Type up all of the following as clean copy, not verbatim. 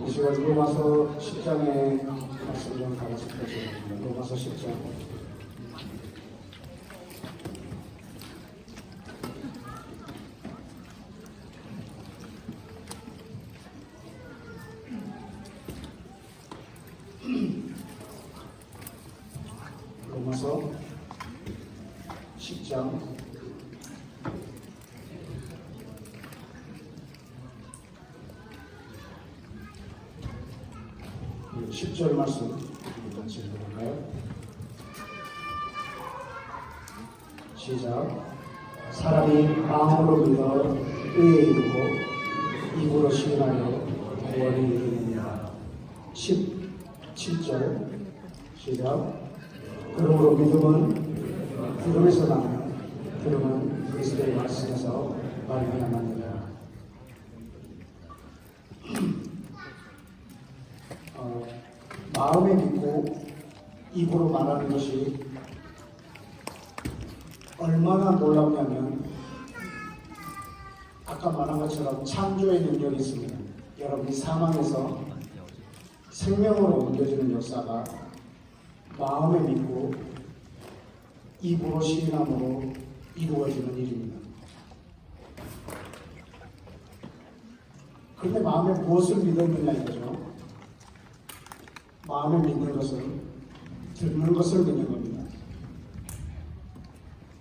이 시간 로마서 10장의 말씀 좀 다 같이 펴주겠습니다. 로마서 10장. 로마서 10장 10절 말씀 같이 읽어볼까요? 시작. 사람이 마음으로 믿어 의에 이르고 입으로 시인하여 구원에 이르느니라. 17절 시작. 그러므로 믿음은 들음에서 나며 들음은 그리스도의 말씀에서 말미암았느니라. 마음에 믿고 입으로 말하는 것이 얼마나 놀랍냐면 아까 말한 것처럼 창조의 능력이 있습니다. 여러분이 사망에서 생명으로 옮겨지는 역사가 마음에 믿고 입으로 시인함으로 이루어지는 일입니다. 그런데 마음에 무엇을 믿었느냐 이거죠. 마음에 믿는 것은 듣는 것을 믿는 겁니다.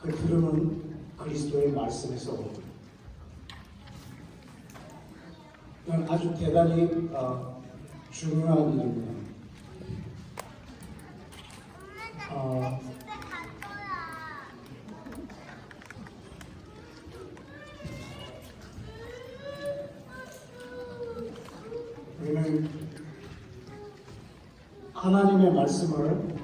그 들음은 그리스도의 말씀에서 오고 이건 아주 대단히 중요한 일입니다. 우리는 하나님의 말씀을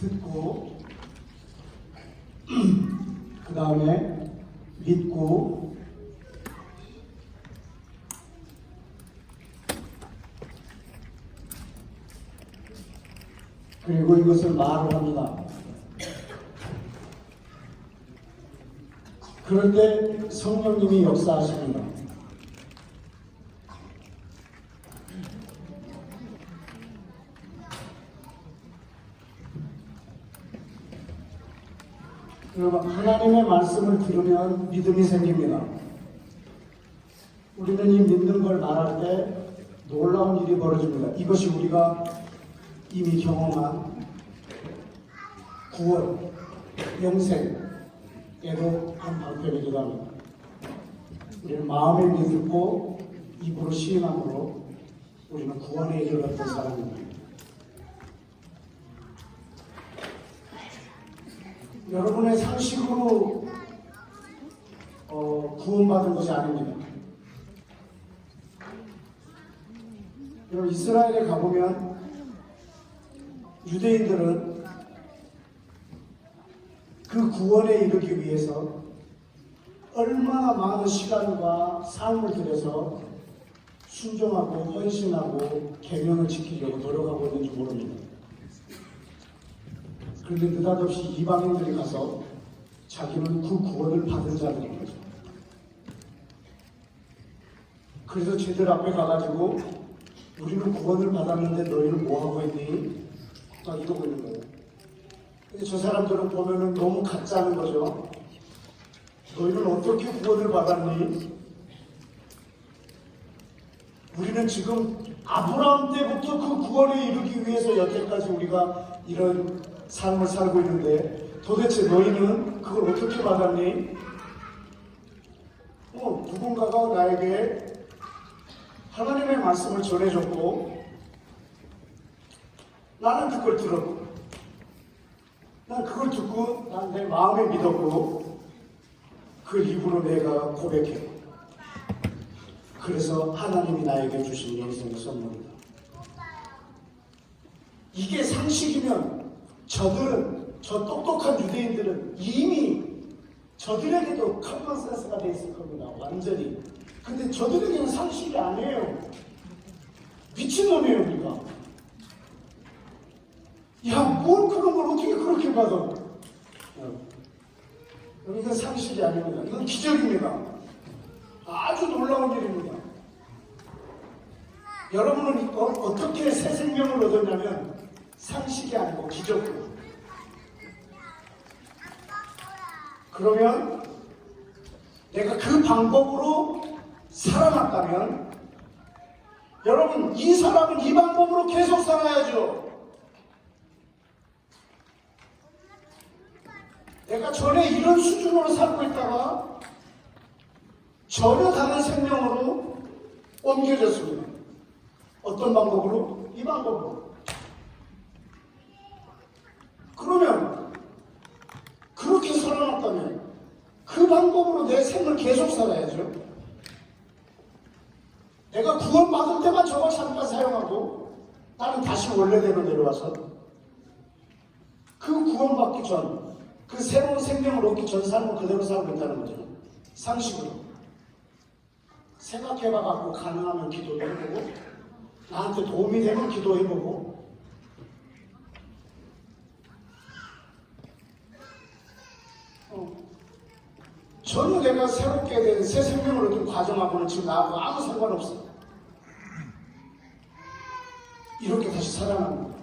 듣고 그 다음에 믿고 그리고 이것을 말을 합니다. 그런데 성령님이 역사하십니다. 여러분, 하나님의 말씀을 들으면 믿음이 생깁니다. 우리는 이 믿는 걸 말할 때 놀라운 일이 벌어집니다. 이것이 우리가 이미 경험한 구원, 영생에도 한 방편이기도 합니다. 우리는 마음에 믿고 입으로 시인함으로 우리는 구원에 이르렀던 사람입니다. 여러분의 상식으로 구원받은 것이 아닙니다. 여러분, 이스라엘에 가보면 유대인들은 그 구원에 이르기 위해서 얼마나 많은 시간과 삶을 들여서 순종하고 헌신하고 계명을 지키려고 노력하고 있는지 모릅니다. 그런데 느닷없이 이방인들이 가서 자기는 그 구원을 받은 자들인 거죠. 그래서 쟤들 앞에 가가지고 우리는 구원을 받았는데 너희는 뭐하고 있니? 막 이러고 있는 거예요. 근데 저 사람들은 보면은 너무 가짜는 거죠. 너희는 어떻게 구원을 받았니? 우리는 지금 아브라함 때부터 그 구원에 이르기 위해서 여태까지 우리가 이런 삶을 살고 있는데 도대체 너희는 그걸 어떻게 받았니? 누군가가 나에게 하나님의 말씀을 전해줬고 나는 그걸 들었고, 난 그걸 듣고 난 내 마음에 믿었고, 그 이후로 내가 고백해. 그래서 하나님이 나에게 주신 영생의 선물이다. 이게 상식이면 저 똑똑한 유대인들은 이미 저들에게도 컨센서스가 돼 있을 겁니다. 완전히. 근데 저들에게는 상식이 아니에요. 미친놈이에요, 우리가. 야, 뭘 그런 걸 어떻게 그렇게 받아? 이건 상식이 아닙니다. 이건 기적입니다. 아주 놀라운 일입니다. 여러분은 어떻게 새 생명을 얻었냐면 상식이 아니고 기적입니다. 그러면 내가 그 방법으로 살아났다면 여러분, 이 사람은 이 방법으로 계속 살아야죠. 내가 전에 이런 수준으로 살고 있다가 전혀 다른 생명으로 옮겨졌습니다. 어떤 방법으로? 이 방법으로. 그러면 그렇게 살아났다면 그 방법으로 내 생을 계속 살아야죠. 내가 구원받을 때만 저걸 잠깐 사용하고 나는 다시 원래대로 내려와서 그 구원받기 전, 그 새로운 생명을 얻기 전 삶을 그대로 살고 있다는 거죠. 상식으로. 생각해봐갖고 가능하면 기도도 해보고 나한테 도움이 되면 기도해보고 전혀 내가 새롭게 된 새 생명을 얻은 과정하고는 지금 나하고 아무 상관없어. 이렇게 다시 살아납니다.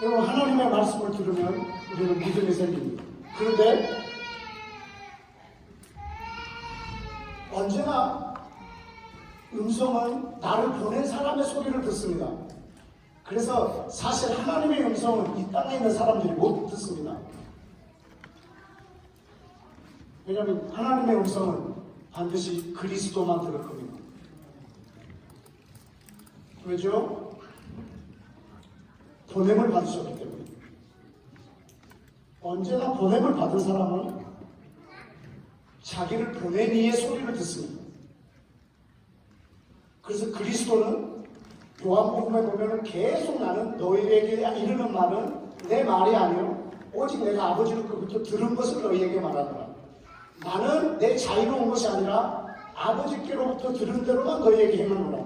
여러분, 하나님의 말씀을 들으면 우리는 믿음이 생깁니다. 그런데 언제나 음성은 나를 보낸 사람의 소리를 듣습니다. 그래서 사실 하나님의 음성은 이 땅에 있는 사람들이 못 듣습니다. 왜냐하면 하나님의 음성은 반드시 그리스도만 들을 겁니다. 왜죠? 보냄을 받으셨기 때문에. 언제나 보냄을 받은 사람은 자기를 보낸 이의 소리를 듣습니다. 그래서 그리스도는 요한복음에 보면 계속 나는 너희에게 이르는 말은 내 말이 아니요 오직 내가 아버지로부터 들은 것을 너희에게 말하노라. 나는 내 자유로 온 것이 아니라 아버지께로부터 들은 대로만 너희에게 행하노라.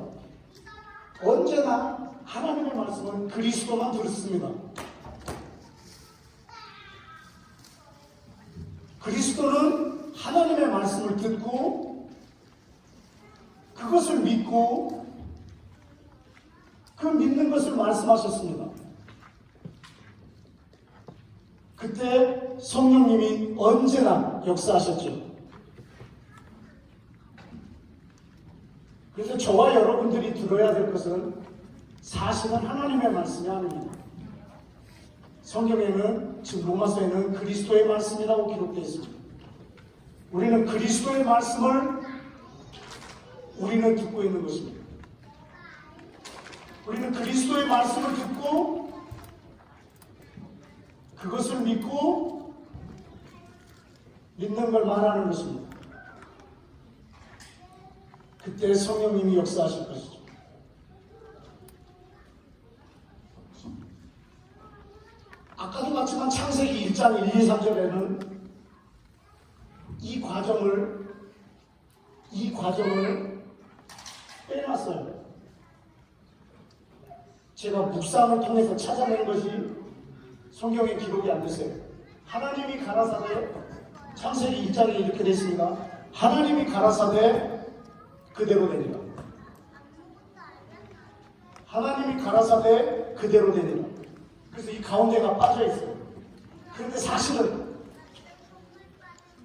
언제나 하나님의 말씀은 그리스도만 들었습니다. 그리스도는 하나님의 말씀을 듣고 그것을 믿고 그 믿는 것을 말씀하셨습니다. 그때 성령님이 언제나 역사하셨죠. 그래서 저와 여러분들이 들어야 될 것은 사실은 하나님의 말씀이 아닙니다. 성경에는 지금 로마서에는 그리스도의 말씀이라고 기록되어 있습니다. 우리는 그리스도의 말씀을 우리는 듣고 있는 것입니다. 우리는 그리스도의 말씀을 듣고 그것을 믿고 믿는 걸 말하는 것입니다. 그때 성령님이 역사하실 것이죠. 아까도 봤지만 창세기 1장 1, 2, 3절에는 이 과정을 빼놨어요. 제가 묵상을 통해서 찾아낸 것이 성경에 기록이 안 됐어요. 하나님이 가라사대, 창세기 1장에 이렇게 되어 있습니다. 하나님이 가라사대 그대로 되니라. 하나님이 가라사대 그대로 되니라. 그래서 이 가운데가 빠져 있어요. 그런데 사실은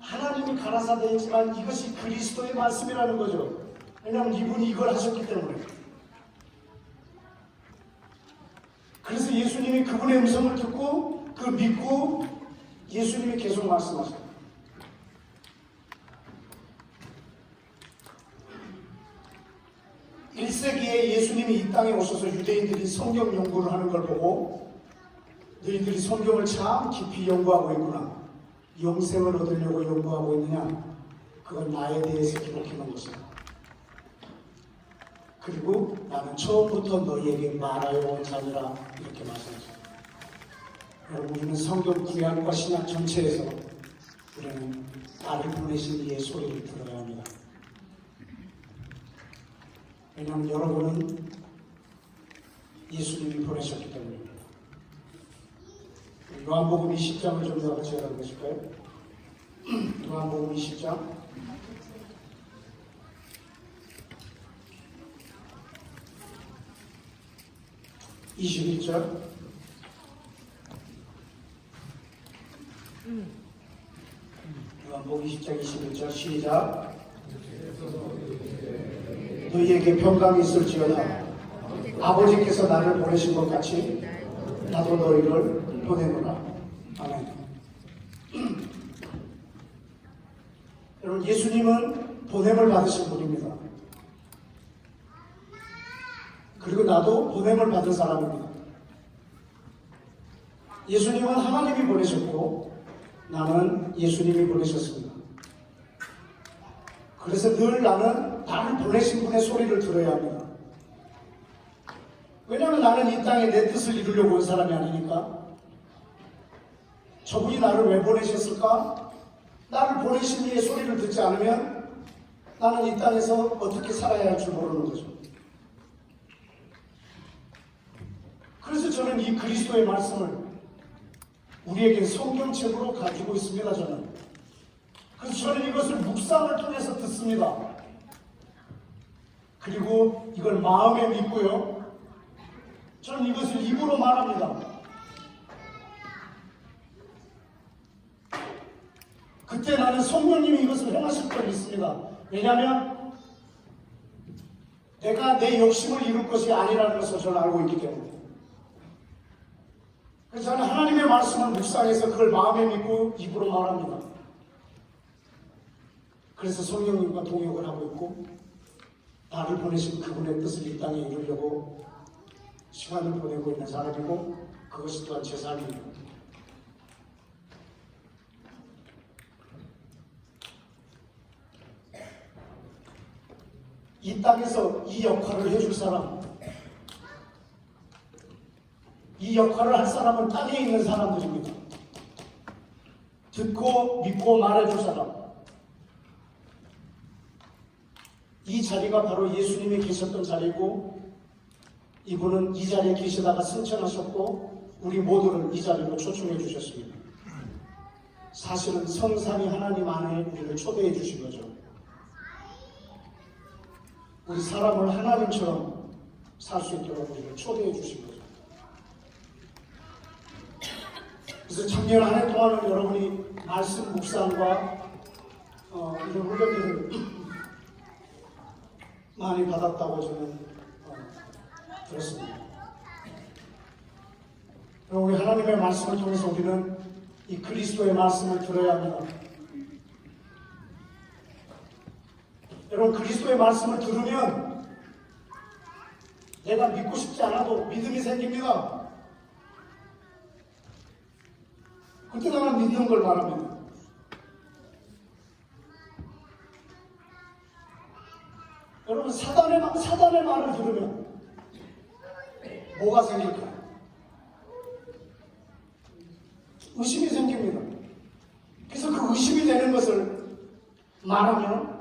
하나님이 가라사대이지만 이것이 그리스도의 말씀이라는 거죠. 왜냐하면 이분이 이걸 하셨기 때문에. 그래서 예수님이 그분의 음성을 듣고 그 믿고 예수님이 계속 말씀하셨어요. 1세기에 예수님이 이 땅에 오셔서 유대인들이 성경 연구를 하는 걸 보고 너희들이 성경을 참 깊이 연구하고 있구나. 영생을 얻으려고 연구하고 있느냐? 그건 나에 대해서 기록해 놓은 것이다. 그리고 나는 처음부터 너희에게 말하여 온 자니라 이렇게 말씀하셨습니다. 여러분, 우리는 성경 구약과 신약 전체에서 우리는 나를 보내신 이의 소리를 들어야 합니다. 왜냐하면 여러분은 예수님이 보내셨기 때문입니다. 요한복음 20장을 좀 더 같이 알아보실까요? 요한복음 20장 21절. 요한복음 20장 21절 시작. 너희에게 평강이 있을지어다. 아버지께서 나를 보내신 것 같이 나도 너희를 보내노라. 아멘. 여러분, 예수님은 보냄을 받으신 분입니다. 그리고 나도 보냄을 받은 사람입니다. 예수님은 하나님이 보내셨고 나는 예수님이 보내셨습니다. 그래서 늘 나는 나를 보내신 분의 소리를 들어야 합니다. 왜냐하면 나는 이 땅에 내 뜻을 이루려고 온 사람이 아니니까. 저분이 나를 왜 보내셨을까? 나를 보내신 이의 소리를 듣지 않으면 나는 이 땅에서 어떻게 살아야 할 줄 모르는 거죠. 그래서 저는 이 그리스도의 말씀을 우리에게 성경책으로 가지고 있습니다. 그래서 저는 이것을 묵상을 통해서 듣습니다. 그리고 이걸 마음에 믿고요. 저는 이것을 입으로 말합니다. 그때 나는 성령님이 이것을 행하실 걸 믿습니다. 왜냐하면 내가 내 욕심을 이룰 것이 아니라는 것을 저는 알고 있기 때문에. 그래서 저는 하나님의 말씀을 묵상해서 그걸 마음에 믿고 입으로 말합니다. 그래서 성령님과 동역을 하고 있고 나를 보내신 그분의 뜻을 이 땅에 이루려고 시간을 보내고 있는 사람이고 그것이 또한 제 삶입니다. 이 땅에서 이 역할을 해줄 사람, 이 역할을 할 사람은 땅에 있는 사람들입니다. 듣고 믿고 말해줄 사람. 이 자리가 바로 예수님이 계셨던 자리고 이분은 이 자리에 계시다가 승천하셨고 우리 모두를 이 자리로 초청해 주셨습니다. 사실은 성삼위 하나님 안에 우리를 초대해 주신 거죠. 우리 사람을 하나님처럼 살 수 있도록 우리를 초대해 주신 거죠. 그래서 작년 한 해 동안은 여러분이 말씀 묵상과 이런 훈련들을 많이 받았다고 저는 들었습니다. 그리고 우리 하나님의 말씀을 통해서 우리는 이 그리스도의 말씀을 들어야 합니다. 여러분, 그리스도의 말씀을 들으면 내가 믿고 싶지 않아도 믿음이 생깁니다. 그때 나는 믿는 걸 말합니다. 여러분, 사단의 말을 들으면 뭐가 생길까요? 의심이 생깁니다. 그래서 그 의심이 되는 것을 말하면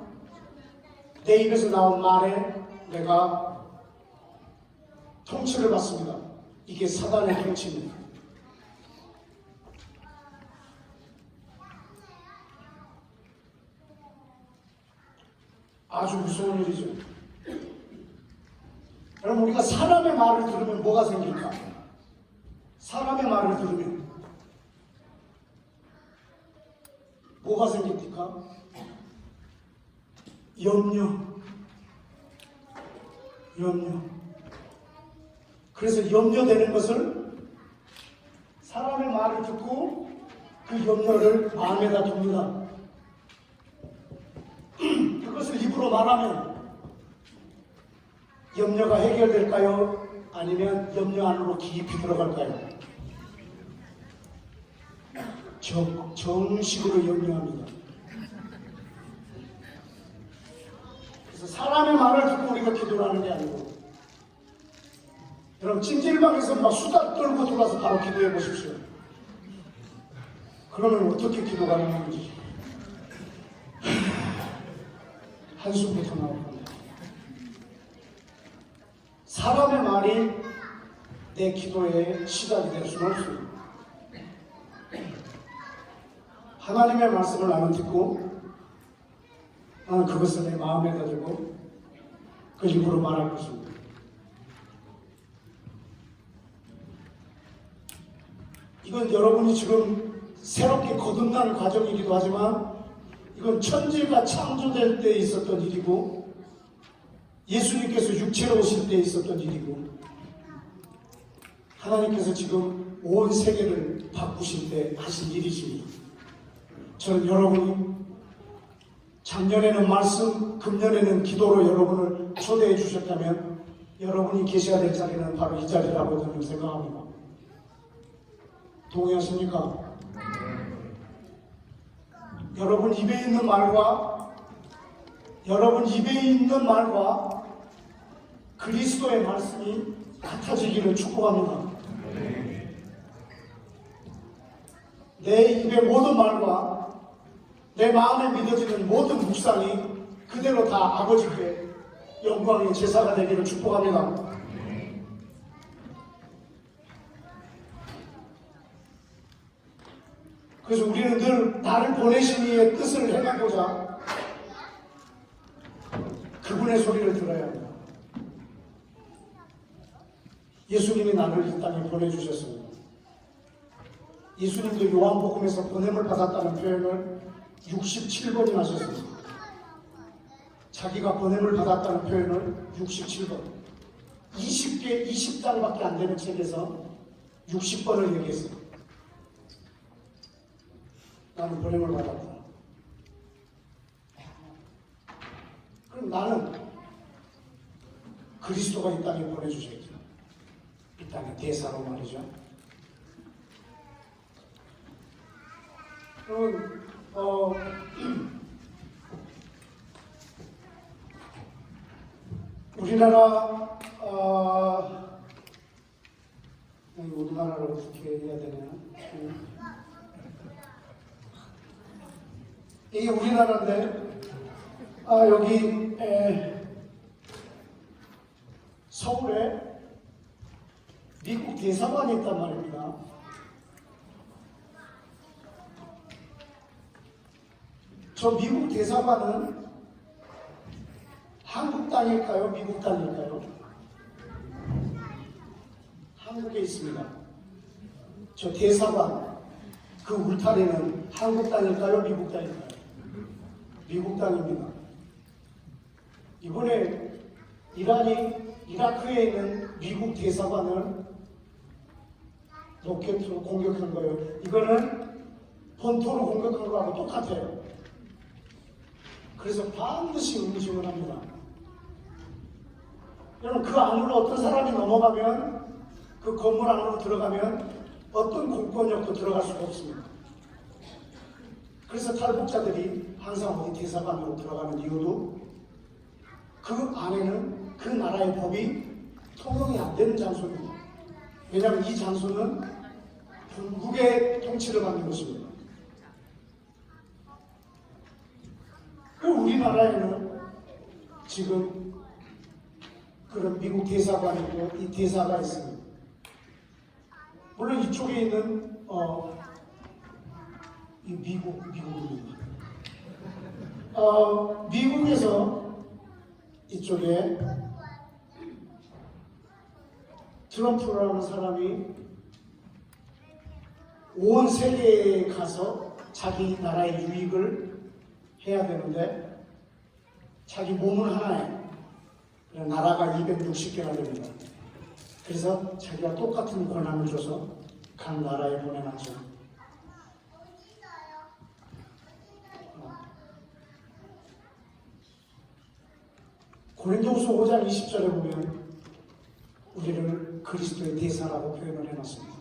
내 입에서 나온 말에 내가 통치를 받습니다. 이게 사단의 통치입니다. 아주 무서운 일이죠. 여러분, 우리가 사람의 말을 들으면 뭐가 생길까? 사람의 말을 들으면 뭐가 생깁니까? 염려. 그래서 염려되는 것을 사람의 말을 듣고 그 염려를 마음에다 둡니다. 그것을 입으로 말하면 염려가 해결될까요? 아니면 염려 안으로 깊이 들어갈까요? 정식으로 염려합니다. 그래서 사람의 말을 듣고 우리가 기도를 하는 게 아니고, 여러분 찜질방에서 막 수다 떨고 들어와서 바로 기도해 보십시오. 그러면 어떻게 기도가 나오는지 한숨부터 나올 겁니다. 사람의 말이 내 기도의 시작이 될 수는 없습니다. 하나님의 말씀을 나는 듣고 나는 그것을 내 마음에 가지고 그 입으로 말할 것입니다. 이건 여러분이 지금 새롭게 거듭나는 과정이기도 하지만 이건 천지가 창조될 때 있었던 일이고 예수님께서 육체로 오실 때 있었던 일이고 하나님께서 지금 온 세계를 바꾸실 때 하신 일이십니다. 저는 여러분이 작년에는 말씀, 금년에는 기도로 여러분을 초대해 주셨다면 여러분이 계셔야 될 자리는 바로 이 자리라고 저는 생각합니다. 동의하십니까? 여러분 입에 있는 말과 그리스도의 말씀이 같아지기를 축복합니다. 내 입의 모든 말과 내 마음에 믿어지는 모든 묵상이 그대로 다 아버지께 영광의 제사가 되기를 축복합니다. 그래서 우리는 늘 나를 보내신 이의 뜻을 행하고자 그분의 소리를 들어야 합니다. 예수님이 나를 이 땅에 보내주셨습니다. 예수님도 요한복음에서 보냄을 받았다는 표현을 67번이나 하셨습니다. 자기가 보냄을 받았다는 표현을 67번. 20장밖에 안 되는 책에서 60번을 얘기했어요. 나는 보냄을 받았다. 그럼 나는 그리스도가 이 땅에 보내주셨죠. 이 땅의 대사로 말이죠. 그럼 우리나라를 어떻게 해야 되나? 이게 우리나라인데, 여기 서울에 미국 대사관이 있단 말입니다. 저 미국 대사관은 한국 땅일까요? 미국 땅일까요? 한국에 있습니다. 저 대사관, 그 울타리는 한국 땅일까요? 미국 땅일까요? 미국 땅입니다. 이번에 이란이 이라크에 있는 미국 대사관을 로켓으로 공격한 거예요. 이거는 본토로 공격한 거하고 똑같아요. 그래서 반드시 응징을 합니다. 여러분 그 안으로 어떤 사람이 넘어가면 그 건물 안으로 들어가면 어떤 공권력도 들어갈 수가 없습니다. 그래서 탈북자들이 항상 어디 대사관으로 들어가는 이유도 그 안에는 그 나라의 법이 통용이 안 되는 장소입니다. 왜냐하면 이 장소는 중국의 통치를 받는 것입니다. 우리나라에는 지금 그런 미국 대사관이고 이 대사가 있습니다. 물론 이쪽에 있는 이 미국입니다. 미국에서 이쪽에 트럼프라는 사람이 온 세계에 가서 자기 나라의 유익을 해야 되는데 자기 몸은 하나에 나라가 260개나 됩니다. 그래서 자기가 똑같은 권한을 줘서 각 나라에 보내놨죠. 고린도후서 5장 20절에 보면 우리를 그리스도의 대사라고 표현을 해놨습니다.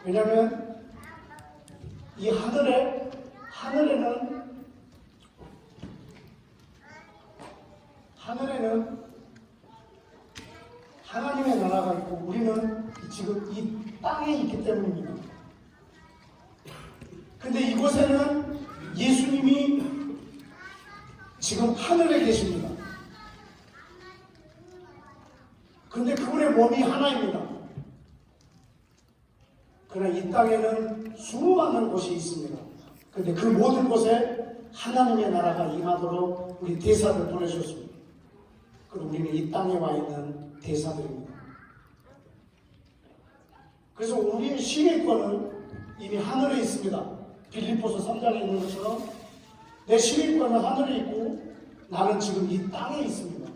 왜냐하면 이 하늘에는 하나님의 나라가 있고 우리는 지금 이 땅에 있기 때문입니다. 근데 이곳에는 예수님이 지금 하늘에 계십니다. 근데 그분의 몸이 하나입니다. 그러나 이 땅에는 수많은 곳이 있습니다. 근데 그 모든 곳에 하나님의 나라가 임하도록 우리 대사를 보내주셨습니다. 그리고 우리는 이 땅에 와 있는 대사들입니다. 그래서 우리의 시민권은 이미 하늘에 있습니다. 빌립보서 3장에 있는 것처럼 내 시민권은 하늘에 있고 나는 지금 이 땅에 있습니다.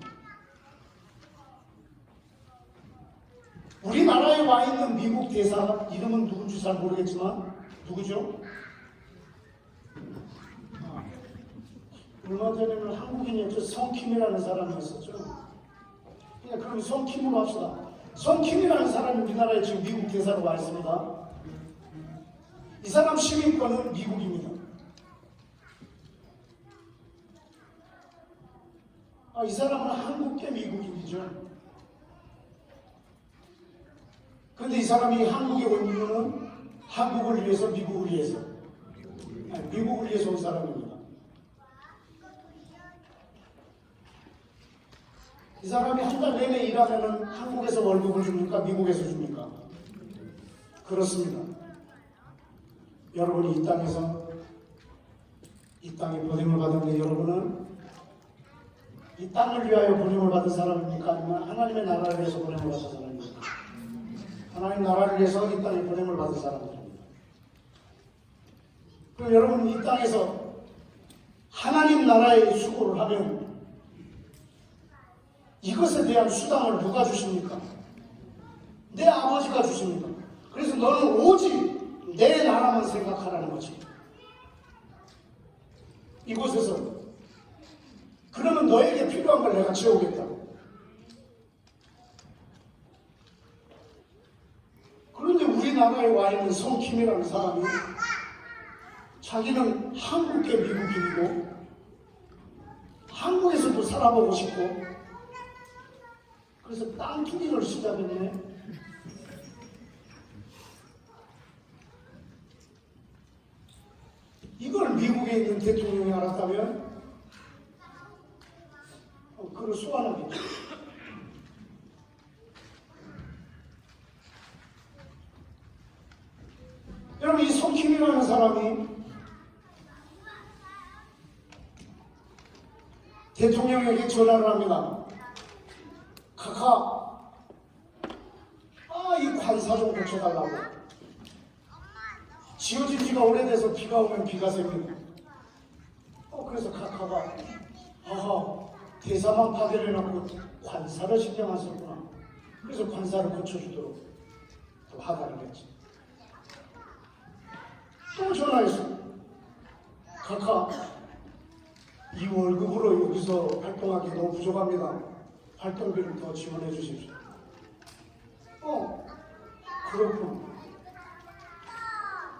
우리나라에 와 있는 미국 대사 이름은 누군지 잘 모르겠지만 누구죠? 얼마 전에는 한국인이었죠. 성킴이라는 사람이 있었죠. 그냥 그럼 성킴으로 합시다. 성킴이라는 사람이 우리나라에 지금 미국 대사로 와 있습니다. 이 사람 시민권은 미국입니다. 이 사람은 한국계 미국인이죠. 그런데 이 사람이 한국에 온 이유는 한국을 위해서, 미국을 위해서, 미국을 위해서 온 사람입니다. 이 사람이 한 달 내내 일하면 한국에서 월급을 줍니까? 미국에서 줍니까? 그렇습니다. 여러분이 이 땅에 보냄을 받은데 여러분은 이 땅을 위하여 보냄을 받은 사람입니까? 아니면 하나님의 나라를 위해서 보냄을 받은 사람입니까? 하나님 나라를 위해서 이 땅에 보냄을 받은 사람들입니다. 그럼 여러분 이 땅에서 하나님 나라의 수고를 하면 이것에 대한 수당을 누가 주십니까? 내 아버지가 주십니다. 그래서 너는 오직 내 나라만 생각하라는 거지. 이곳에서. 그러면 너에게 필요한 걸 내가 채우겠다고. 그런데 우리나라에 와 있는 성킴이라는 사람이 자기는 한국계 미국인이고 한국에서도 살아보고 싶고 그래서 땅 투기를 시작했네. 이걸 미국에 있는 대통령이 알았다면 그걸 소환하겠죠. 여러분 이 성킴이라는 사람이 대통령에게 전화를 합니다. 카카, 이 관사 좀 고쳐달라고. 지어진 지가 오래돼서 비가 오면 비가 셉니다. 그래서 카카가 대사만 파괴를 해놓고 관사를 신경 안 썼구나. 그래서 관사를 고쳐주도록 또 하달을 했지. 또 전화했어. 카카, 이 월급으로 여기서 활동하기 너무 부족합니다. 활동비를 더 지원해 주십시오. 그렇군.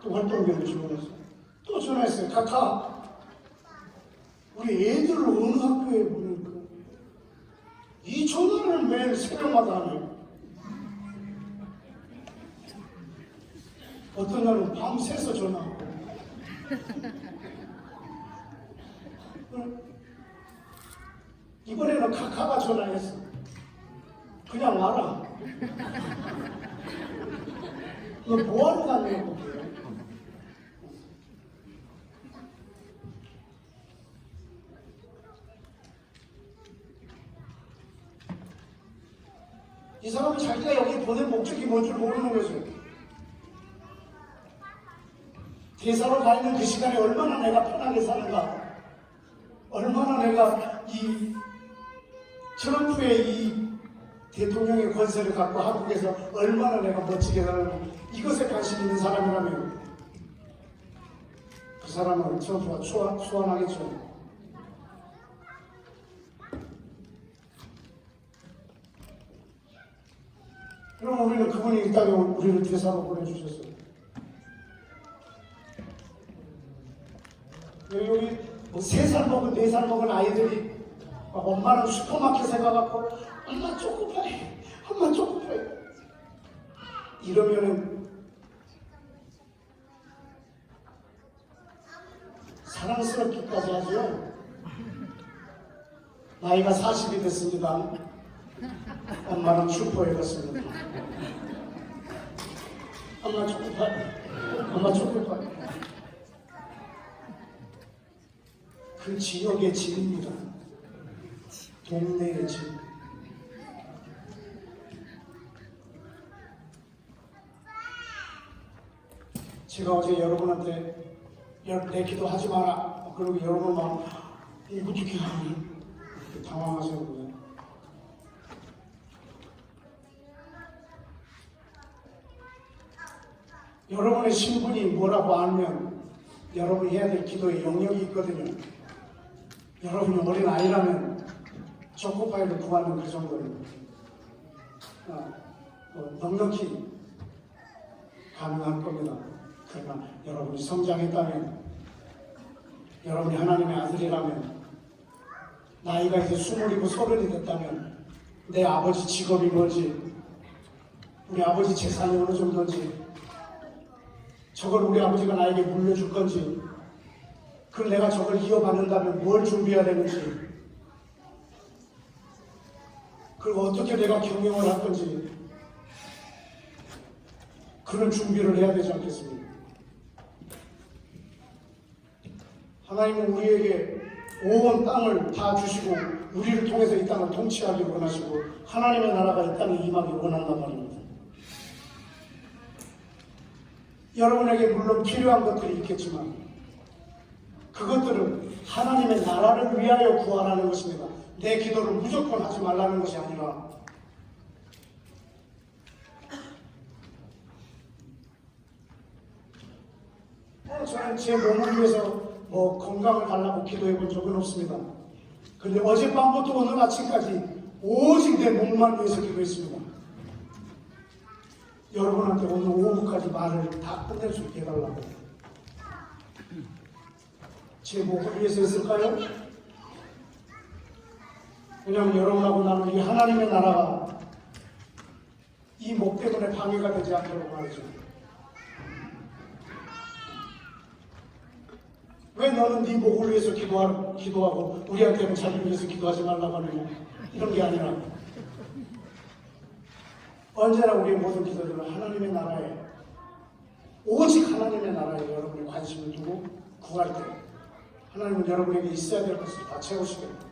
또 활동비를 지원했어. 또 전화했어요. 카카, 우리 애들을 어느 학교에 보낼까? 이 전화를 매일 새벽마다 하네. 어떤 날은 밤새서 전화하고. 이번에는 카카가 전화했어. 그냥 와라. 너 뭐하러 갔냐고. 이 사람은 자기가 여기 보낸 목적이 뭔지 모르는 거죠. 대사로 가 있는 그 시간에 얼마나 내가 편하게 사는가, 얼마나 내가 이 트럼프의 이 대통령의 권세를 갖고 한국에서 얼마나 내가 멋지게 살고 이것에 관심 있는 사람이라면 그 사람은 트럼프가 소환하겠죠. 그럼 우리는 그분이 이 땅에 우리를 대사로 보내주셨어요. 여기 뭐 3살 먹은 4살 먹은 아이들이 막 엄마랑 슈퍼마켓에 가갖고 엄마 초코파이, 엄마 초코파이 이러면은 사랑스럽기까지 하죠. 나이가 40이 됐습니다. 엄마랑 슈퍼에 갔습니다. 엄마 초코파이, 엄마 초코파이. 그 지역의 집입니다. 동네의 집. 제가 어제 여러분한테 내 기도하지 마라. 그리고 여러분 막 이거 어떻게 하니? 당황하셨는데 여러분의 신분이 뭐라고 알면 여러분이 해야 될 기도에 영역이 있거든요. 여러분이 어린 아이라면 초코파이를 구하는 그 정도는 넉넉히 가능할 겁니다. 그러나 여러분이 성장했다면, 여러분이 하나님의 아들이라면, 나이가 이제 20이고 30이 됐다면 내 아버지 직업이 뭔지, 우리 아버지 재산이 어느 정도인지, 저걸 우리 아버지가 나에게 물려줄 건지, 그걸 내가 저걸 이어받는다면 뭘 준비해야 되는지, 그리고 어떻게 내가 경영을 할 건지, 그런 준비를 해야 되지 않겠습니까? 하나님은 우리에게 온 땅을 다 주시고 우리를 통해서 이 땅을 통치하기 원하시고 하나님의 나라가 이 땅에 임하기 원한단 말입니다. 여러분에게 물론 필요한 것들이 있겠지만 그것들은 하나님의 나라를 위하여 구하라는 것입니다. 내 기도를 무조건 하지 말라는 것이 아니라 저는 제 몸을 위해서 건강을 달라고 기도해 본 적은 없습니다. 그런데 어젯밤부터 오늘 아침까지 오직 내 몸만 위해서 기도했습니다. 여러분한테 오늘 오후까지 말을 다 끝낼 수 있게 해달라고. 제 목을 위해서 했을까요? 왜냐하면 여러분하고 나는 이 하나님의 나라가 이 목 때문에 방해가 되지 않도록 말이죠. 왜 너는 네 목을 위해서 기도하고 우리한테는 자기를 위해서 기도하지 말라고 하느냐, 이런 게 아니라 언제나 우리의 모든 기도들은 하나님의 나라에, 오직 하나님의 나라에 여러분이 관심을 두고 구할 때 하나님은 여러분에게 있어야 될 것을 다 채우시겠다.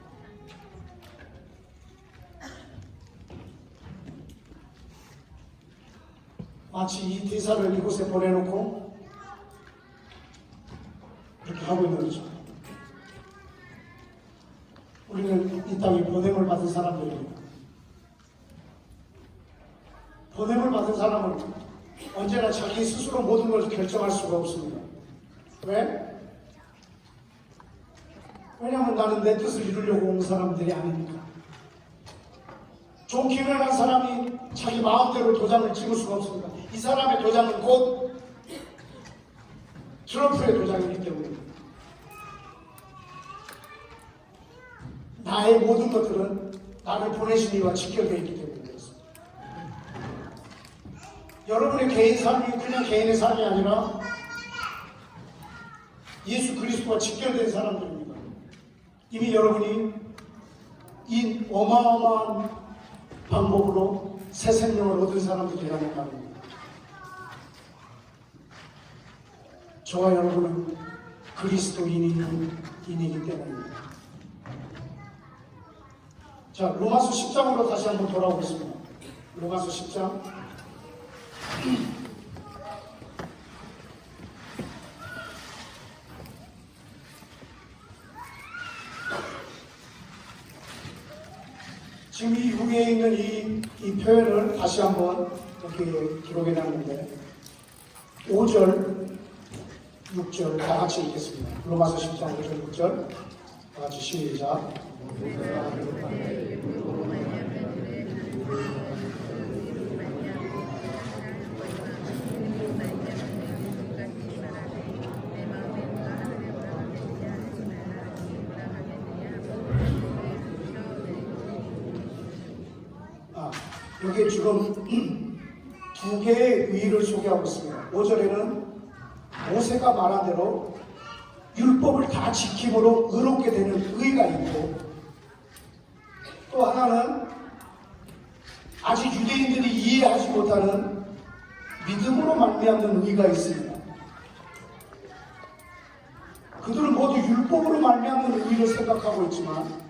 마치 이 대사를 이곳에 보내놓고 그렇게 하고 있는 거죠. 우리는 이 땅에 보냄을 받은 사람들입니다. 보냄을 받은 사람은 언제나 자기 스스로 모든 걸 결정할 수가 없습니다. 왜? 왜냐하면 나는 내 뜻을 이루려고 온 사람들이 아니니까. 존 킬러라는 사람이 자기 마음대로 도장을 찍을 수가 없습니다. 이 사람의 도장은 곧 트럼프의 도장이기 때문에 나의 모든 것들은 나를 보내신 이와 직결되어 있기 때문에 그렇습니다. 여러분의 개인 삶이 그냥 개인의 삶이 아니라 예수 그리스도와 직결된 사람들입니다. 이미 여러분이 이 어마어마한 방법으로 새 생명을 얻은 사람들이라는 말입니다. 저와 여러분은 그리스도인이기 때문입니다. 자, 로마서 10장으로 다시 한번 돌아오겠습니다. 로마서 10장. 지금 이 위에 있는 이 표현을 다시 한번 이렇게 기록해 놨는데 5절, 6절 다 같이 읽겠습니다. 로마서 10장 5절, 6절 다 같이 시작. 여기에 지금 두 개의 의의를 소개하고 있습니다. 5절에는 모세가 말한 대로 율법을 다 지킴으로 의롭게 되는 의의가 있고, 또 하나는 아직 유대인들이 이해하지 못하는 믿음으로 말미암는 의의가 있습니다. 그들은 모두 율법으로 말미암는 의의를 생각하고 있지만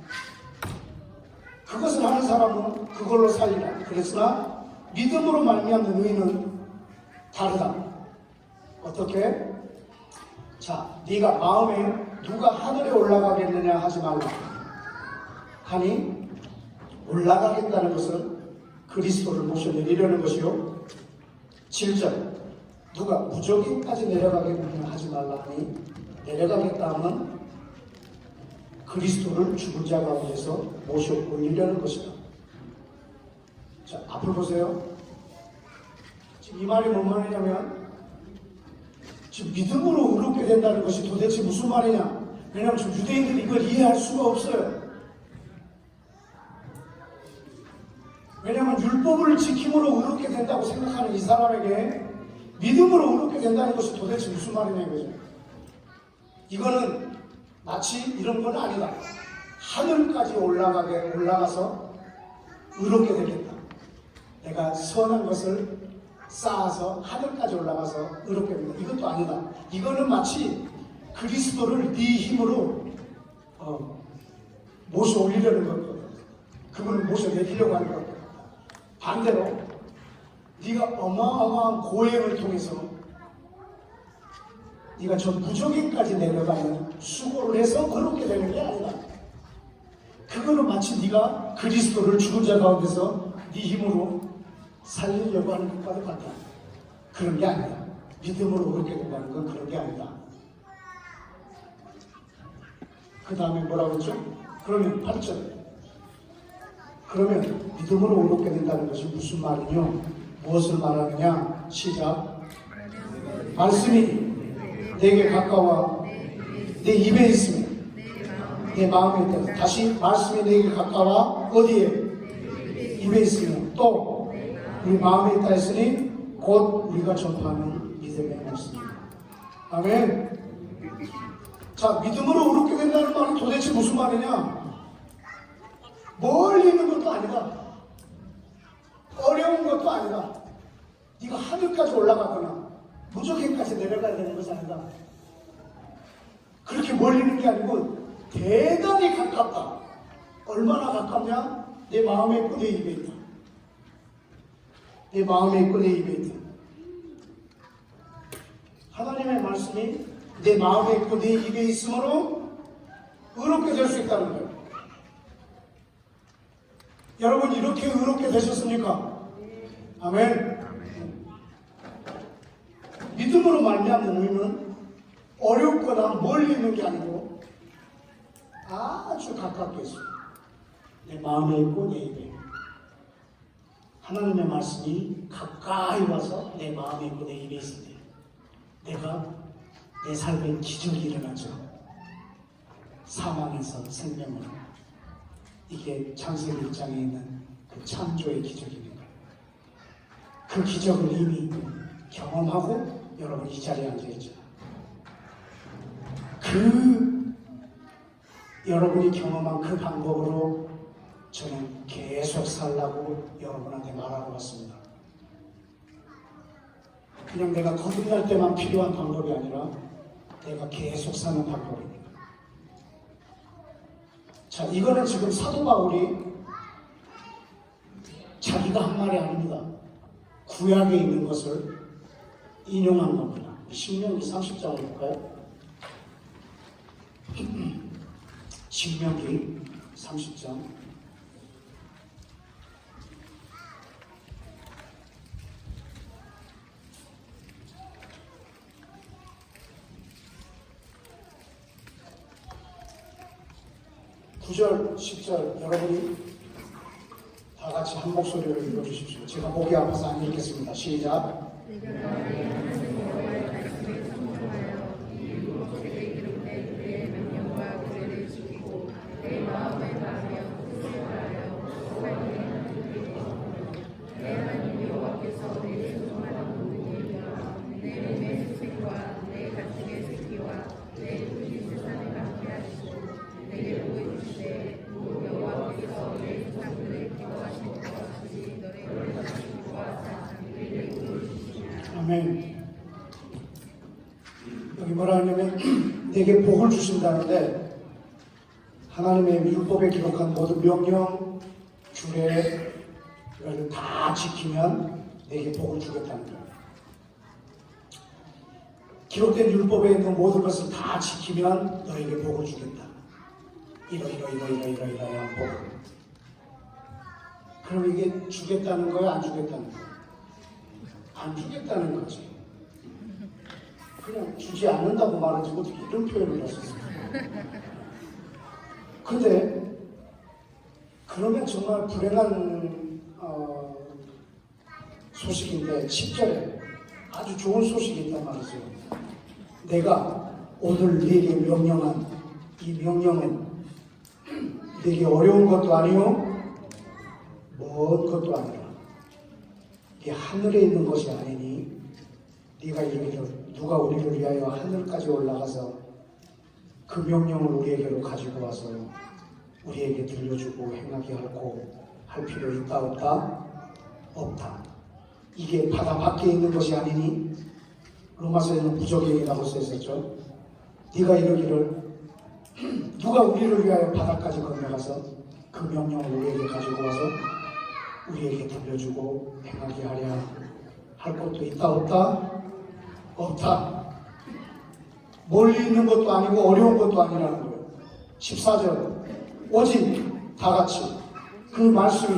그것을 하는 사람은 그걸로 살리라. 그랬으나 믿음으로 말미암는 의의는 다르다. 어떻게? 자, 네가 마음에 누가 하늘에 올라가겠느냐 하지 말라 하니, 올라가겠다는 것은 그리스도를 모셔내리려는 것이요. 7절, 누가 무저기까지 내려가겠느냐 하지 말라 하니, 내려가겠다 하면 그리스도를 죽은 자 가운데서 모셔 올리려는 것이다. 자, 앞을 보세요. 지금 이 말이 뭔 말이냐면, 지금 믿음으로 의롭게 된다는 것이 도대체 무슨 말이냐? 왜냐하면 지금 유대인들이 이걸 이해할 수가 없어요. 왜냐하면 율법을 지킴으로 의롭게 된다고 생각하는 이 사람에게 믿음으로 의롭게 된다는 것이 도대체 무슨 말이냐 이거죠. 이거는 마치 이런 건 아니다. 하늘까지 올라가서 의롭게 되겠다. 내가 선한 것을 쌓아서 하늘까지 올라가서 의롭게 된다. 이것도 아니다. 이거는 마치 그리스도를 네 힘으로 모셔 올리려는 거거든. 그분을 모셔내리려고 하는 거거든. 반대로 네가 어마어마한 고행을 통해서 네가 저 무저기까지 내려가는 수고를 해서 의롭게 되는 게 아니다. 그거는 마치 네가 그리스도를 죽은 자 가운데서 네 힘으로 살리려고 하는 것과도 같다. 그런 게 아니다. 믿음으로 의롭게 된다는 건 그런 게 아니다. 그 다음에 뭐라고 했죠? 그러면 8절. 그러면 믿음으로 의롭게 된다는 것이 무슨 말이뇨? 무엇을 말하느냐? 시작. 말씀이 내게 가까워 내 입에 있으며 내 마음에 있다. 다시 말씀이 내게 가까워 어디에? 입에 있으며 또 우리 마음에 있다 했으니 곧 우리가 전파하는 믿음의 말씀. 아멘. 자, 믿음으로 의롭게 된다는 말이 도대체 무슨 말이냐? 멀리 있는 것도 아니다. 어려운 것도 아니다. 네가 하늘까지 올라가거나 무적행까지 내려가야 되는 것이 아니다. 그렇게 멀리 있는 게 아니고 대단히 가깝다. 얼마나 가깝냐? 내 마음에 있고 내 입에 있다. 내 마음에 있고 내 입에 있다. 하나님의 말씀이 내 마음에 있고 내 입에 있으므로 의롭게 될 수 있다는 거예요. 여러분 이렇게 의롭게 되셨습니까? 아멘. 믿음으로 말미암는 의는 어렵거나 멀리 있는 게 아니고 아주 가깝게 있어요. 내 마음에 있고 내 입에. 하나님의 말씀이 가까이 와서 내 마음에 있고 내 입에 있을 때 내가 내 삶에 기적이 일어나죠. 사망에서 생명으로. 이게 창세기 1장에 있는 그 창조의 기적입니다. 그 기적을 이미 경험하고 여러분 이 자리에 앉아있죠. 여러분이 경험한 그 방법으로 저는 계속 살라고 여러분한테 말하고 왔습니다. 그냥 내가 거듭날 때만 필요한 방법이 아니라 내가 계속 사는 방법입니다. 자, 이거는 지금 사도 바울이 자기가 한 말이 아닙니다. 구약에 있는 것을 인용한 겁니다. 신명기 30장을 볼까요? 신명기 30장 9절, 10절 여러분이 다 같이 한 목소리로 읽어주십시오. 제가 목이 아파서 안 읽겠습니다. 시작. 아멘. 여기 뭐라 하냐면 내게 복을 주신다는데 하나님의 율법에 기록한 모든 명령, 규례를 다 지키면 내게 복을 주겠다는 거예요. 기록된 율법에 있는 모든 것을 다 지키면 너에게 복을 주겠다. 이러한 복을. 그럼 이게 주겠다는 거야, 안 주겠다는 거야? 안 주겠다는 거지. 그냥 주지 않는다고 말하지 어떻게 이런 표현을 할 수 있을까? 근데 그러면 정말 불행한 소식인데 10절에 아주 좋은 소식이 있단 말이죠. 내가 오늘 네게 명령한 이 명령은 네게 어려운 것도 아니요 먼 것도 아니라 이 하늘에 있는 것이 아니니 네가 이르기를 누가 우리를 위하여 하늘까지 올라가서 그 명령을 우리에게로 가지고 와서 우리에게 들려주고 행하게 할 필요 있다 없다? 없다. 이게 바다 밖에 있는 것이 아니니 로마서에는 부적행이라고 써있었죠. 네가 이르기를 누가 우리를 위하여 바다까지 건너가서 그 명령을 우리에게 가지고 와서 우리에게 들려주고 행하게 하랴 할 것도 있다 없다? 없다. 멀리 있는 것도 아니고 어려운 것도 아니라는 거예요. 14절 오직 다같이 그 말씀이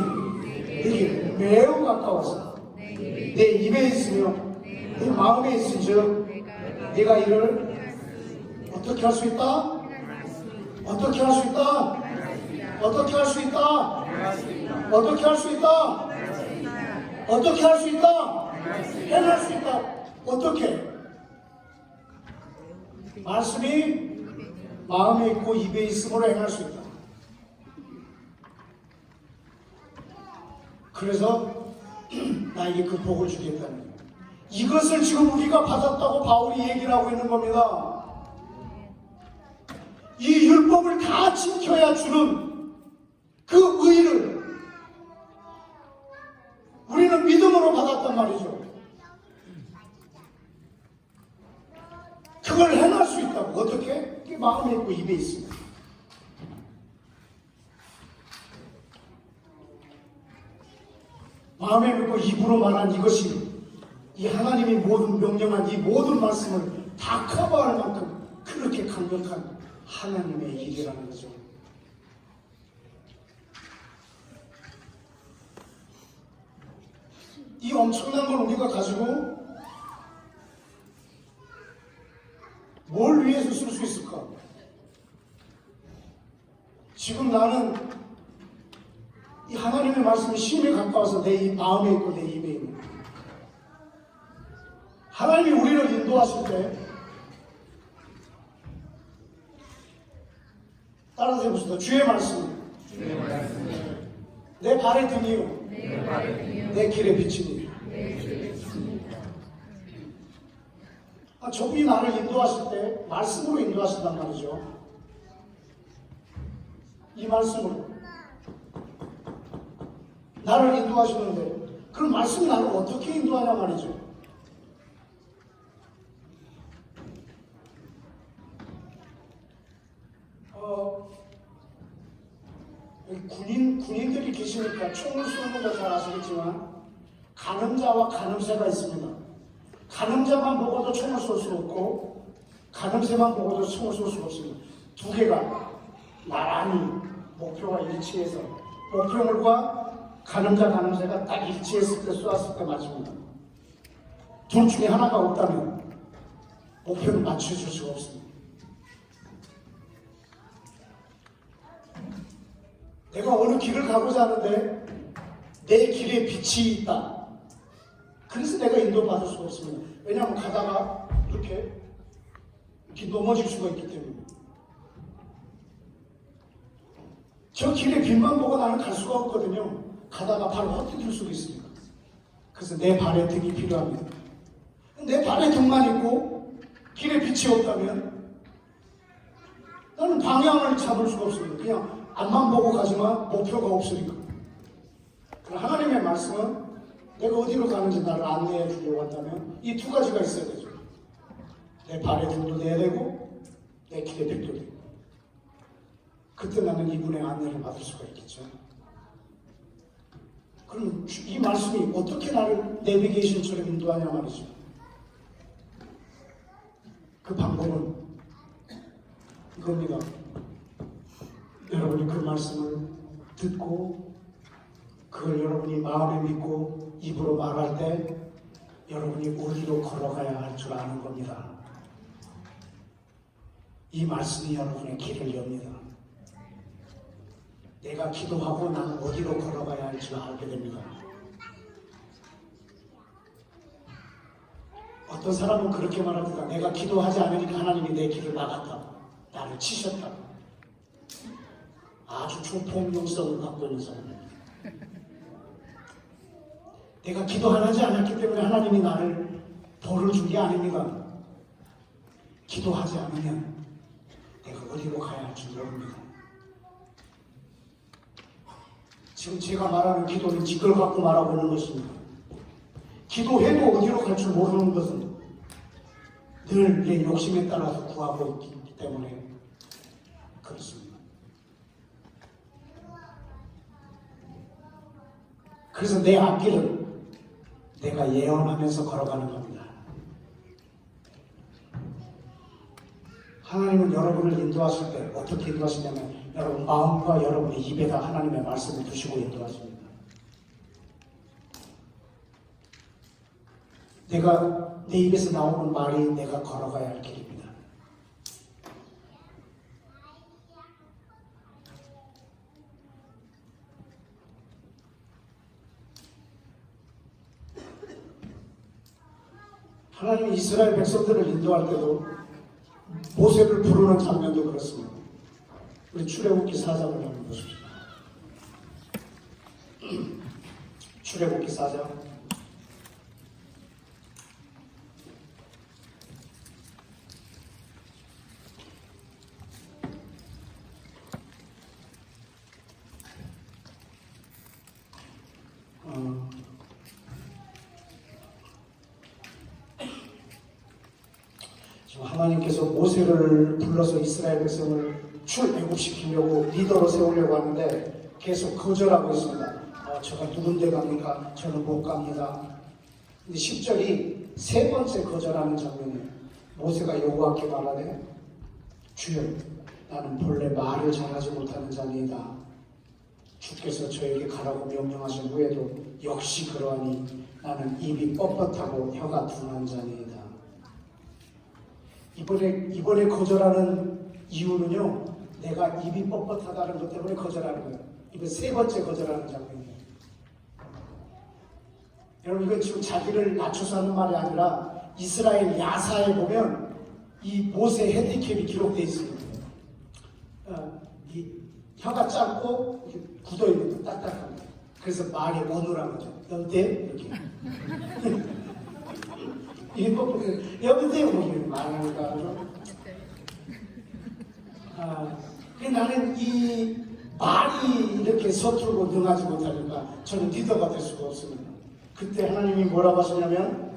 내게 매우 가까워서 내 입에 있으며 내 마음에 있은즉 네가 이를 어떻게 할 수 있다? 어떻게 할 수 있다? 어떻게 할 수 있다? 어떻게 할 수 있다? 어떻게 할 수 있다? 해낼 수 있다. 어떻게? 말씀이 마음에 있고 입에 있음으로 행할 수 있다. 그래서 나에게 그 복을 주겠다는 거예요. 이것을 지금 우리가 받았다고 바울이 얘기를 하고 있는 겁니다. 이 율법을 다 지켜야 주는 그 의를 우리는 믿음으로 받았단 말이죠. 그걸 해낼 수 있다고. 어떻게? 이게 마음에 있고 입에 있습니다. 마음에 있고 입으로 말한 이것이 이 하나님이 모든 명령한 이 모든 말씀을 다 커버할 만큼 그렇게 강력한 하나님의 일이라는 거죠. 이 엄청난 걸 우리가 가지고 뭘 위해서 쓸 수 있을까? 지금 나는 이 하나님의 말씀이 심히 가까워서 내 마음에 있고 내 입에 있는 하나님이 우리를 인도하실 때 따라서 해봅시다. 주의 말씀 내 발의 등이요 내 길의 빛이니 저분이 나를 인도하실 때 말씀으로 인도하신단 말이죠. 이 말씀으로 나를 인도하시는데 그럼 말씀이 나를 어떻게 인도하냐 말이죠. 군인들이 계시니까 총을 쏘는 거 잘 아시겠지만 간음자와 간음새가 있습니다. 간음자만 보고도 총을 쏠 수 없고 간음새만 보고도 총을 쏠 수 없습니다. 두 개가 나란히 목표가 일치해서 목표물과 간음새가 딱 일치했을 때 쏘았을 때 맞습니다. 둘 중에 하나가 없다면 목표를 맞춰줄 수가 없습니다. 내가 어느 길을 가고자 하는데 내 길에 빛이 있다. 그래서 내가 인도받을 수가 없습니다. 왜냐하면 가다가 이렇게 넘어질 수가 있기 때문에. 저 길의 빛만 보고 나는 갈 수가 없거든요. 가다가 발을 헛디딜 수도 있으니까. 그래서 내 발에 등이 필요합니다. 내 발에 등만 있고 길에 빛이 없다면 나는 방향을 잡을 수가 없습니다. 그냥 앞만 보고 가지만 목표가 없으니까. 하나님의 말씀은 내가 어디로 가는지 나를 안내해 주려고 한다면 이 두 가지가 있어야 되죠. 내 발에 등도 돼야 되고 내 길에 백도 되고. 그때 나는 이분의 안내를 받을 수가 있겠죠. 그럼 이 말씀이 어떻게 나를 내비게이션처럼 인도하냐 말이죠. 그 방법은 이겁니다. 여러분이 그 말씀을 듣고 그걸 여러분이 마음에 믿고 입으로 말할 때 여러분이 어디로 걸어가야 할 줄 아는 겁니다. 이 말씀이 여러분의 길을 엽니다. 내가 기도하고 나는 어디로 걸어가야 할 줄 알게 됩니다. 어떤 사람은 그렇게 말합니다. 내가 기도하지 않으니까 하나님이 내 길을 막았다. 나를 치셨다. 아주 초폭용성을 갖고 있는 사람입니다. 내가 기도하지 않았기 때문에 하나님이 나를 벌을 준 게 아닙니다. 기도하지 않으면 내가 어디로 가야 할 줄 모릅니다. 지금 제가 말하는 기도는 직걸 갖고 말하고 있는 것입니다. 기도해도 어디로 갈 줄 모르는 것은 늘 내 욕심에 따라서 구하고 있기 때문에 그렇습니다. 그래서 내 앞길은 내가 예언하면서 걸어가는 겁니다. 하나님은 여러분을 인도하실 때 어떻게 인도하시냐면 여러분 마음과 여러분의 입에다 하나님의 말씀을 두시고 인도하십니다. 내 입에서 나오는 말이 내가 걸어가야 할 길입니다. 하나님이 이스라엘 백성들을 인도할 때도 모세를 부르는 장면도 그렇습니다. 우리 출애굽기 4장을 한번 보십시오. 출애굽기 4장. 지금 하나님께서 모세를 불러서 이스라엘 백성을 출애굽시키려고 리더로 세우려고 하는데 계속 거절하고 있습니다. 제가 누군데 갑니까? 저는 못 갑니다. 근데 10절이 세 번째 거절하는 장면이에요. 모세가 여호와께 말하되 주여 나는 본래 말을 잘하지 못하는 자니이다. 주께서 저에게 가라고 명령하신 후에도 역시 그러하니 나는 입이 뻣뻣하고 혀가 둔한 자니이다. 이번에 거절하는 이유는요, 내가 입이 뻣뻣하다는 것 때문에 거절하는 거예요. 이번 세 번째 거절하는 장면이에요. 여러분, 이건 지금 자기를 낮춰서 하는 말이 아니라 이스라엘 야사에 보면 이 모세 핸디캡이 기록되어 있습니다. 이 혀가 짧고 굳어있는 거, 딱딱합니다. 그래서 말이 어눌한 거죠. 여태 이렇게. 이게 꼭 여태 이렇게 말하니까 나는 이 말이 이렇게 서툴고 능하지 못하니까 저는 리더가 될 수가 없습니다. 그때 하나님이 뭐라고 하시냐면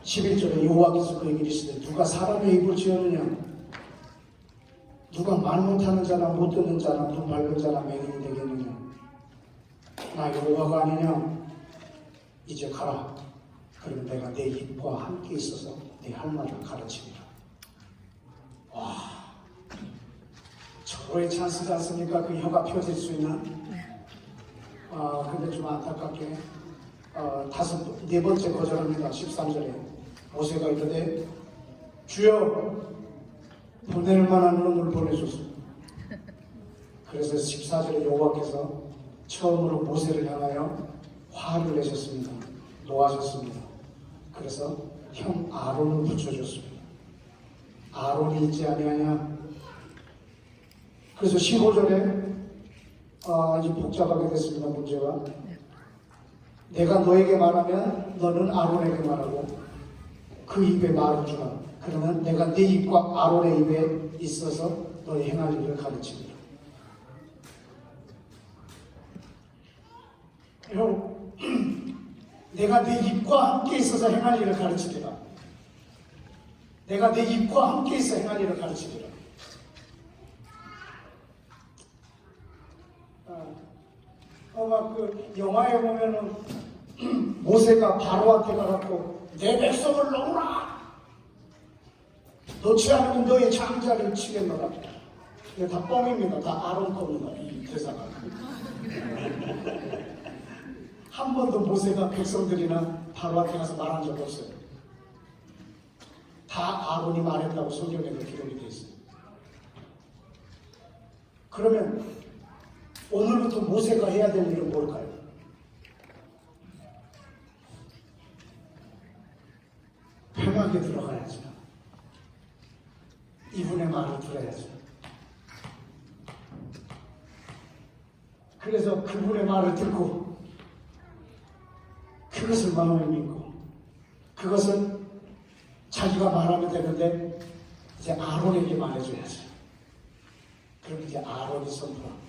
11절에 여호와께서 그에게 이르시되 누가 사람의 입을 지었느냐 누가 말 못하는 자나 못 듣는 자나 눈 밝은 자나 맹인이 되겠느냐 나 여호와가 아니냐 이제 가라 그러면 내가 내 입과 함께 있어서 내 할 말을 가르치리라. 와, 저로의 찬스지 않습니까? 그 혀가 펴질 수 있는. 근데 좀 안타깝게 네 번째 거절합니다. 13절에 모세가 이르되 주여 보낼 만한 놈을 보내소서. 그래서 14절에 여호와께서 처음으로 모세를 향하여 화를 내셨습니다. 노하셨습니다. 그래서 형 아론을 붙여줬습니다. 아론이 있지 아니하냐. 그래서 15절에 이제 복잡하게 됐습니다. 문제가 내가 너에게 말하면 너는 아론에게 말하고 그 입에 말을 주라. 그러면 내가 네 입과 아론의 입에 있어서 너의 행할 일을 가르치리라. 여러분, 내가 내 입과 함께 있어서 행할 일을 가르치리라. 내가 내 입과 함께 있어 행할 일을 가르치리라. 막 그 영화에 보면은 모세가 바로한테 가갖고 내 백성을 놓으라. 놓지 않으면 너의 장자를 치겠노라. 이게 다 뻥입니다. 다 아론 겁니다. 이 대사가. 한 번도 모세가 백성들이나 바로한테 가서 말한 적 없어요. 다 아론이 말했다고 성경에도 기록이 되어 있어요. 그러면 오늘부터 모세가 해야 될 일은 뭘까요? 편하게 들어가야죠. 이분의 말을 들어야죠. 그래서 그분의 말을 듣고 그것을 마음에 믿고 그것을 자기가 말하면 되는데 이제 아론에게 말해줘야죠. 그럼 이제 아론이 선포합니다.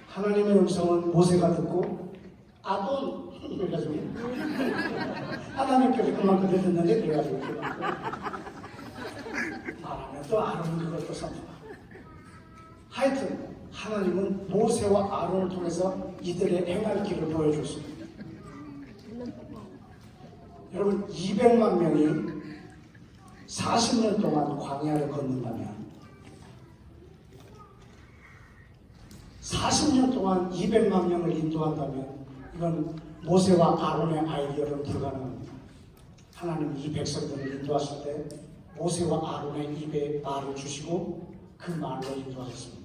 하나님의 음성은 모세가 듣고 아돈 그래가지고 하나님께서 그만큼 듣는데 그래가지고 말하면 또 아론은 그걸 또 선포합니다. 하여튼 하나님은 모세와 아론을 통해서 이들의 행할 길을 보여줬습니다. 여러분 200만 명이 40년 동안 광야를 걷는다면 40년 동안 200만 명을 인도한다면 이건 모세와 아론의 아이디어는 불가능합니다. 하나님이 이 백성들을 인도하실 때 모세와 아론의 입에 말을 주시고 그 말로 인도하셨습니다.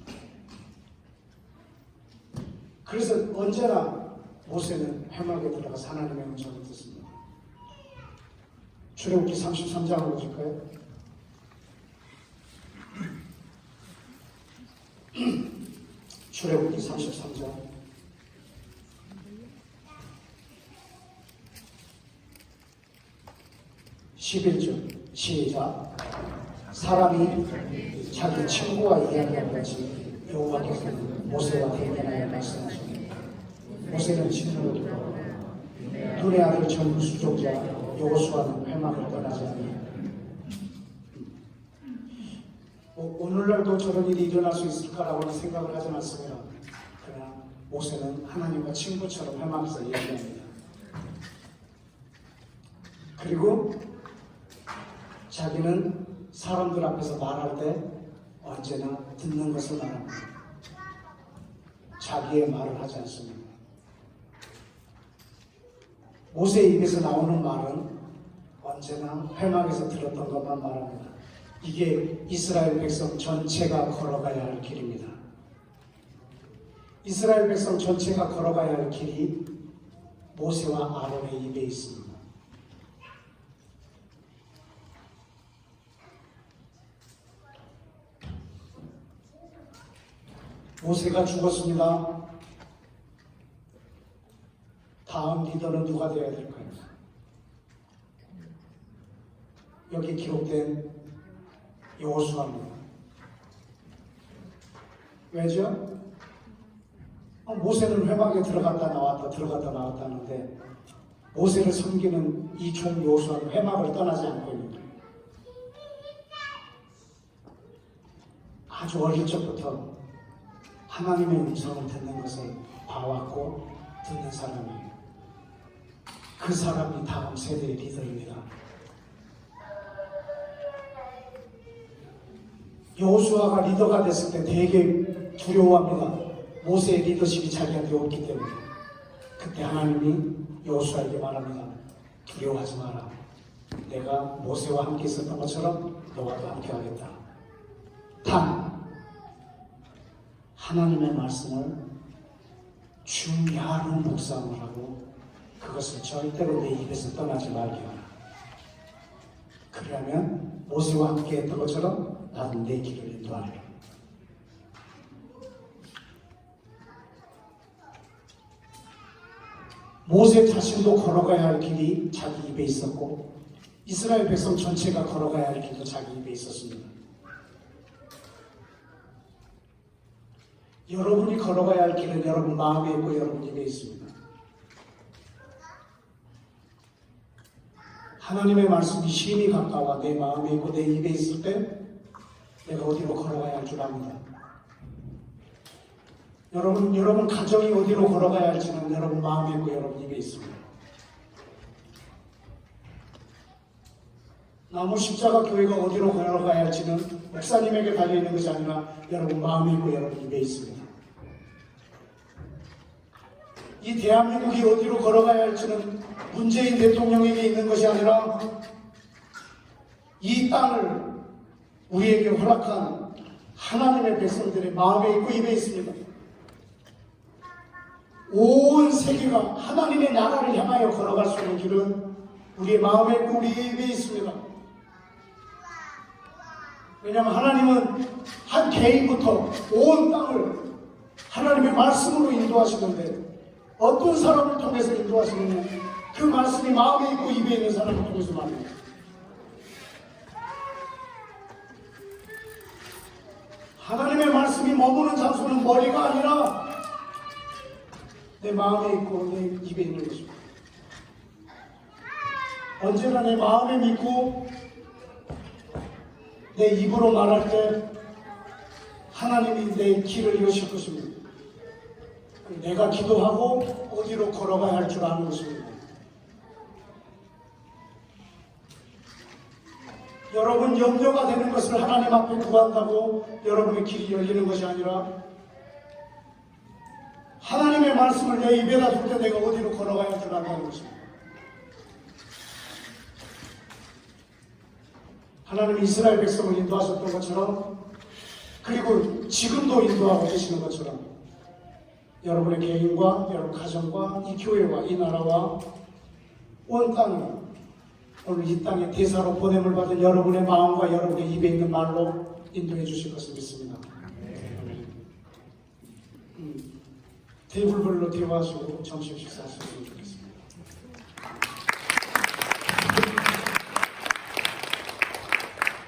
그래서 언제나 모세는 해막에 들어가서 하나님의 음성을 듣습니다. 출애굽기 33장을 보실까요? 출애굽기 33장 11절 시작. 사람이 자기 친구와 이야기하는 같이 여호와께서 모세와 대면하여 말씀하시니 모세는 친구로 돌아오고 눈의 아들 전 수종자 여호수아는 회막을 떠나지 않으며 오늘날도 저런 일이 일어날 수 있을까라고는 생각을 하지 않습니다. 그러나 모세는 하나님과 친구처럼 회막에서 얘기합니다. 그리고 자기는 사람들 앞에서 말할 때 언제나 듣는 것을 말합니다. 자기의 말을 하지 않습니다. 모세의 입에서 나오는 말은 언제나 회막에서 들었던 것만 말합니다. 이게 이스라엘 백성 전체가 걸어가야 할 길입니다. 이스라엘 백성 전체가 걸어가야 할 길이 모세와 아론의 입에 있습니다. 모세가 죽었습니다. 다음 리더는 누가 되어야 될까요? 여기 기록된 여호수아입니다. 왜죠? 모세는 회막에 들어갔다 나왔다 하는데 모세를 섬기는 이 종 여호수아는 회막을 떠나지 않고 있습니다. 아주 어릴 적부터 하나님의 음성을 듣는 것을 봐왔고 듣는 사람이에요. 그 사람이 다음 세대의 리더입니다. 여호수아가 리더가 됐을 때 되게 두려워합니다. 모세의 리더십이 자기한테 없기 때문에. 그때 하나님이 여호수아에게 말합니다. 두려워하지 마라. 내가 모세와 함께 있었던 것처럼 너와도 함께 하겠다. 단 하나님의 말씀을 중야로 묵상을 하고 그것을 절대로 내 입에서 떠나지 말게 하라. 그러면 모세와 함께 했던 것처럼 나도 내 길을 인도하리라. 모세 자신도 걸어가야 할 길이 자기 입에 있었고 이스라엘 백성 전체가 걸어가야 할 길도 자기 입에 있었습니다. 여러분이 걸어가야 할 길은 여러분 마음에 있고 여러분 입에 있습니다. 하나님의 말씀이 심히 가까워 내 마음에 있고 내 입에 있을 때 내가 어디로 걸어가야 할 줄 압니다. 여러분 가정이 어디로 걸어가야 할지는 여러분 마음에 있고 여러분 입에 있습니다. 나무 십자가 교회가 어디로 걸어가야 할지는 목사님에게 달려있는 것이 아니라 여러분 마음에 있고 여러분 입에 있습니다. 이 대한민국이 어디로 걸어가야 할지는 문재인 대통령에게 있는 것이 아니라 이 땅을 우리에게 허락한 하나님의 백성들의 마음에 있고 입에 있습니다. 온 세계가 하나님의 나라를 향하여 걸어갈 수 있는 길은 우리의 마음에 있고 우리 입에 있습니다. 왜냐하면 하나님은 한 개인부터 온 땅을 하나님의 말씀으로 인도하시는데 어떤 사람을 통해서 인도하시느냐, 그 말씀이 마음에 있고 입에 있는 사람을 통해서 말합니다. 하나님의 말씀이 머무는 장소는 머리가 아니라 내 마음에 있고 내 입에 있는 것입니다. 언제나 내 마음에 믿고 내 입으로 말할 때 하나님이 내 길을 여실 것입니다. 내가 기도하고 어디로 걸어가야 할 줄 아는 것입니다. 여러분 염려가 되는 것을 하나님 앞에 구한다고 여러분의 길이 열리는 것이 아니라 하나님의 말씀을 내 입에다 둘 때 내가 어디로 걸어가야 할 줄 안다는 것입니다. 하나님이 이스라엘 백성을 인도하셨던 것처럼 그리고 지금도 인도하고 계시는 것처럼 여러분의 개인과 여러분 가정과 이 교회와 이 나라와 온 땅을 오늘 이 땅에 대사로 보냄을 받은 여러분의 마음과 여러분의 입에 있는 말로 인도해 주실 것을 믿습니다. 테이블별로 대화하시고 점심 식사하셨으면 좋겠습니다.